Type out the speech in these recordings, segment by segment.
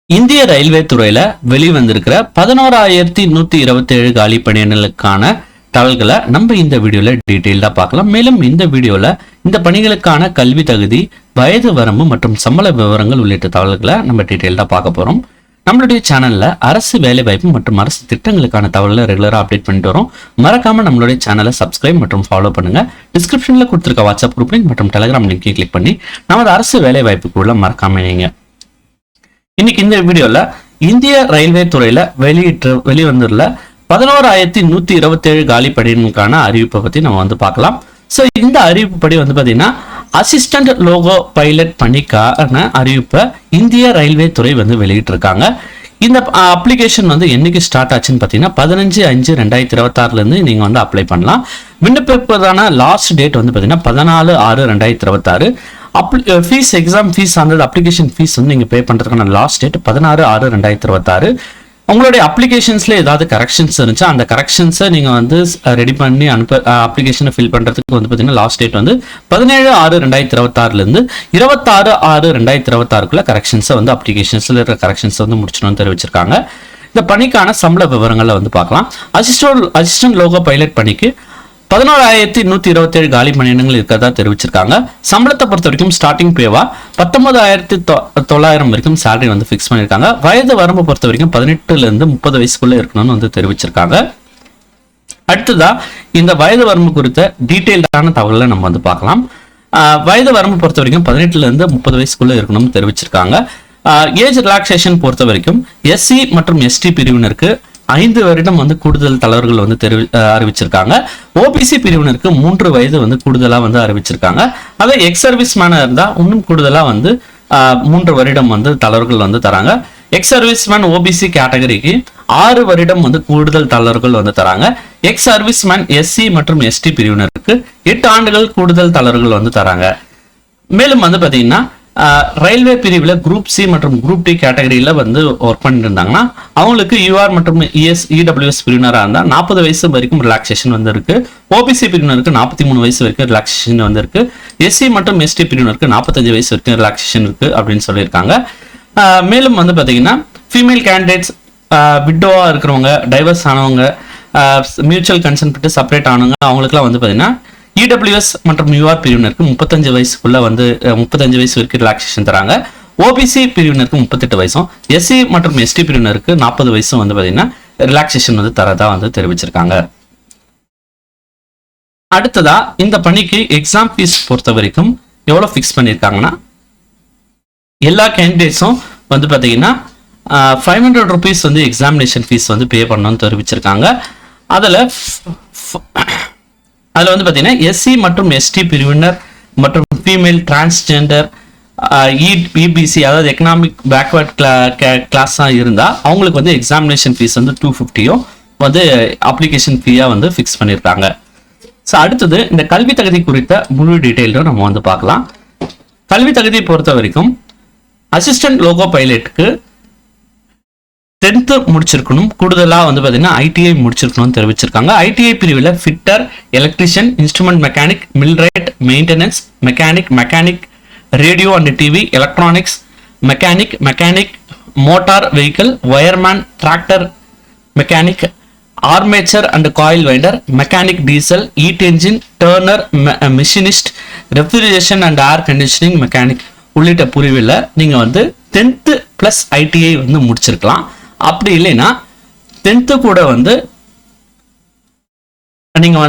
இந்திய ரயில்வே துறையில வெளிவந்திருக்கிற 11,127 காலி பணியிடங்களுக்கான தகவல்களை நம்ம இந்த வீடியோல டீடைல்டா பார்க்கலாம். மேலும் இந்த வீடியோல இந்த பணிகளுக்கான கல்வி தகுதி, வயது வரம்பு மற்றும் சம்பள விவரங்கள் உள்ளிட்ட தகவல்களை நம்ம டீடைல்டா பார்க்க போறோம். நம்மளுடைய சேனல்ல அரசு வேலைவாய்ப்பு மற்றும் அரசு திட்டங்களுக்கான தகவல்களை ரெகுலரா அப்டேட் பண்ணிட்டு வரோம். மறக்காம நம்மளுடைய சேனலை சப்ஸ்கிரைப் மற்றும் ஃபாலோ பண்ணுங்க. டிஸ்கிரிப்ஷன்ல கொடுத்திருக்க வாட்ஸ்அப் குரூப் லிங்க் மற்றும் டெலிகிராம் லிங்கை கிளிக் பண்ணி நமது அரசு வேலைவாய்ப்புக்குள்ள மறக்காம இணைங்க. இன்னைக்கு இந்த வீடியோல இந்திய ரயில்வே துறையில வெளிவந்துள்ள 11,127 காலி பணியிடங்களுக்கான அறிவிப்பை பத்தி நம்ம பார்க்கலாம். ஸோ இந்த அறிவிப்பு படி பாத்தீங்கன்னா அசிஸ்டன்ட் லோகோ பைலட் பணிக்கான அறிவிப்பை இந்திய ரயில்வே துறை வெளியிட்டு இருக்காங்க. இந்த அப்ளிகேஷன் என்னைக்கு ஸ்டார்ட் ஆச்சுன்னு பார்த்தீங்கன்னா 15/5/2026 இருந்து நீங்க அப்ளை பண்ணலாம். விண்ணப்பிப்பதான லாஸ்ட் டேட் பார்த்தீங்கன்னா 14/6/2026. ஃபீஸ், எக்ஸாம் ஃபீஸ் அந்த அப்ளிகேஷன் ஃபீஸ் நீங்க பே பண்றதுக்கான லாஸ்ட் டேட் 16/6/2026. உங்களுடைய அப்ளிகேஷன்ஸ்ல ஏதாவது கரெக்ஷன்ஸ் இருந்துச்சா அந்த கரெக்ஷன்ஸை நீங்க ரெடி பண்ணி அப்ளிகேஷனை ஃபில் பண்றதுக்கு பார்த்தீங்கன்னா லாஸ்ட் டேட் 17/6/2026 இருந்து 26/6/2026 கரெக்ஷன்ஸை அப்ளிகேஷன்ஸ்ல இருக்கிற கரெக்ஷன்ஸ் முடிச்சணும்னு தெரிவிச்சிருக்காங்க. இந்த பணிக்கான சம்பள விவரங்களை பார்க்கலாம். அசிஸ்டன்ட் லோகோ பைலட் பணிக்கு 11,127 காலி பணியிடங்கள் இருக்கிறதா தெரிவிச்சிருக்காங்க. சம்பளத்தை பொறுத்த வரைக்கும் ஸ்டார்டிங் பேவா 19,900 வரைக்கும் சேலரி ஃபிக்ஸ் பண்ணிருக்காங்க. வயது வரம்பு பொறுத்த வரைக்கும் 18 இருந்து 30 வயசுக்குள்ள இருக்கணும்னு தெரிவிச்சிருக்காங்க. அடுத்ததா இந்த வயது வரம்பு குறித்த டீடைல்டான தகவலை நம்ம பார்க்கலாம். வயது வரம்பு பொறுத்த வரைக்கும் 18 இருந்து 30 வயசுக்குள்ள இருக்கணும்னு தெரிவிச்சிருக்காங்க. ஏஜ் ரிலாக்ஸேஷன் பொறுத்த வரைக்கும் எஸ்சி மற்றும் எஸ்டி பிரிவினருக்கு 5 வருடம் கூடுதல் தளர்வுகள் அறிவிச்சிருக்காங்க. ஓபிசி பிரிவினருக்கு 3 வயது கூடுதலா அறிவிச்சிருக்காங்க. அதே எக்ஸ் சர்வீஸ் மேனா இருந்தா இன்னும் கூடுதலா 3 வருடம் தளர்வுகள் தராங்க. எக்ஸ் சர்வீஸ் மேன் ஓபிசி கேட்டகரிக்கு 6 வருடம் கூடுதல் தளர்வுகள் தராங்க. எக்ஸ் சர்வீஸ் மேன் எஸ்சி மற்றும் எஸ்டி பிரிவினருக்கு 8 ஆண்டுகள் கூடுதல் தளர்வுகள் தராங்க. மேலும் பாத்தீங்கன்னா ரயில்வே பிரிவில் குரூப் சி மற்றும் குரூப் டி கேட்டகரியில ஒர்க் பண்ணிட்டு இருந்தாங்கன்னா அவங்களுக்கு யூஆர் மற்றும் இடபிள்யூஎஸ் பிரிவினரா இருந்தா 40 வயசு வரைக்கும் ரிலாக்ஸேஷன் இருக்கு. ஓபிசி பிரிவினருக்கு 43 வயசு வரைக்கும் ரிலாக்ஸேஷன் இருக்கு. எஸ்சி மற்றும் எஸ்டி பிரிவினருக்கு 45 வயசு வரைக்கும் ரிலாக்ஸேஷன் இருக்கு அப்படின்னு சொல்லியிருக்காங்க. மேலும் பாத்தீங்கன்னா ஃபீமேல் கேண்டிடேட்ஸ், விட்டோவா இருக்கிறவங்க, டைவர்ஸ் ஆனவங்க, மியூச்சுவல் கன்சென்ட் பெற்று செப்பரேட் ஆனவங்க அவங்களுக்குலாம் பாத்தீங்கன்னா இடபிள்யூஎஸ் மற்றும் யூஆர் பிரிவினருக்கு 35 வயசுக்குள்ள 35 வயசு வரைக்கும் ரிலாக்ஸேஷன் தராங்க. ஓபிசி பிரிவினருக்கு 38 வயசும், எஸ்சி மற்றும் எஸ்டி பிரிவினருக்கு 40 வயசும் பாத்தீங்கன்னா ரிலாக்ஸேஷன் தரதா தெரிவிச்சிருக்காங்க. அடுத்ததா இந்த பணிக்கு எக்ஸாம் ஃபீஸ் பொறுத்த வரைக்கும் எவ்வளவு ஃபிக்ஸ் பண்ணிருக்காங்கன்னா எல்லா கேண்டிடேட்ஸும் பாத்தீங்கன்னா 500 rupees எக்ஸாமினேஷன் ஃபீஸ் பே பண்ணணும்னு தெரிவிச்சிருக்காங்க. அதுல பாத்தீங்கன்னா எஸ்சி மற்றும் எஸ்டி பிரிவினர் மற்றும் ஃபீமேல் டிரான்ஸ்ஜெண்டர், இபிசி அதாவது எக்கனாமிக் பேக்வர்ட் கிளாஸா இருந்தா அவங்களுக்கு எக்ஸாமினேஷன் ஃபீஸ் 250 அப்ளிகேஷன் ஃபீயா ஃபிக்ஸ் பண்ணிருக்காங்க. ஸோ அடுத்தது இந்த கல்வி தகுதி குறித்த முழு டீட்டெயிலும் நம்ம பார்க்கலாம். கல்வி தகுதியை பொறுத்த வரைக்கும் அசிஸ்டன்ட் லோகோ பைலட்டுக்கு 10th முடிச்சிருக்கணும். கூடுதலா பாத்தீங்கன்னா ஐடிஐ முடிச்சிருக்கணும்னு தெரிவிச்சிருக்காங்க. ஐடிஐ பிரிவில் fitter, electrician, instrument mechanic, millwright, maintenance mechanic, radio and TV, electronics mechanic, motor vehicle, wireman, tractor mechanic, armature and coil winder, mechanic diesel, heat engine, turner, machinist, refrigeration and air conditioning mechanic உள்ளிட்ட பிரிவில் நீங்க 10th plus ITI முடிச்சிருக்கலாம். அப்படி இல்லைன்னா 10th கூட நீங்க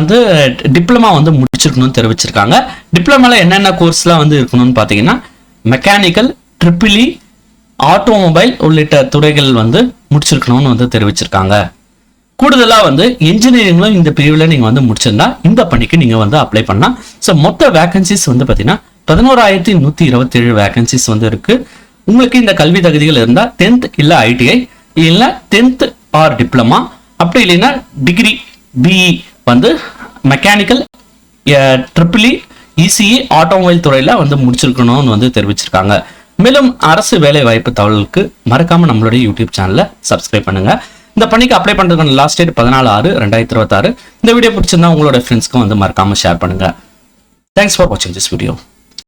diploma முடிச்சிருக்கணும்னு தெரிவிச்சிருக்காங்க. டிப்ளமால என்னென்ன கோர்ஸ்லாம் இருக்கணும்னு பாத்தீங்கன்னா மெக்கானிக்கல், ட்ரிபிள் இ, ஆட்டோமொபைல் உள்ளிட்ட துறைகள் முடிச்சிருக்கணும்னு தெரிவிச்சிருக்காங்க. கூடுதலா இன்ஜினியரிங்ல இந்த பிரிவுல நீங்க முடிச்சிருந்தா இந்த பணிக்கு நீங்க அப்ளை பண்ணலாம். ஸோ மொத்த வேகன்சிஸ் பாத்தீங்கன்னா 11,127 வேகன்சிஸ் இருக்கு. உங்களுக்கு இந்த கல்வி தகுதிகள் இருந்தா 10th இல்ல ஐடிஐ இல்ல 10th ஆர் டிப்ளமா, அப்படி இல்லைன்னா degree BE mechanical, triple E, ECE, automobile துறையில முடிச்சிருக்கணும்னு தெரிவிச்சிருக்காங்க. மேலும் அரசு வேலை வாய்ப்பு தகவலுக்கு மறக்காம நம்மளுடைய யூடியூப் சேனலை சப்ஸ்கிரைப் பண்ணுங்க. இந்த பணிக்கு அப்ளை பண்றதுக்கான லாஸ்ட் டேட் 14/6/2026. இந்த வீடியோ பிடிச்சிருந்தா உங்களோட ஃப்ரெண்ட்ஸ்க்கும் மறக்காம ஷேர் பண்ணுங்க. Thanks for watching this video.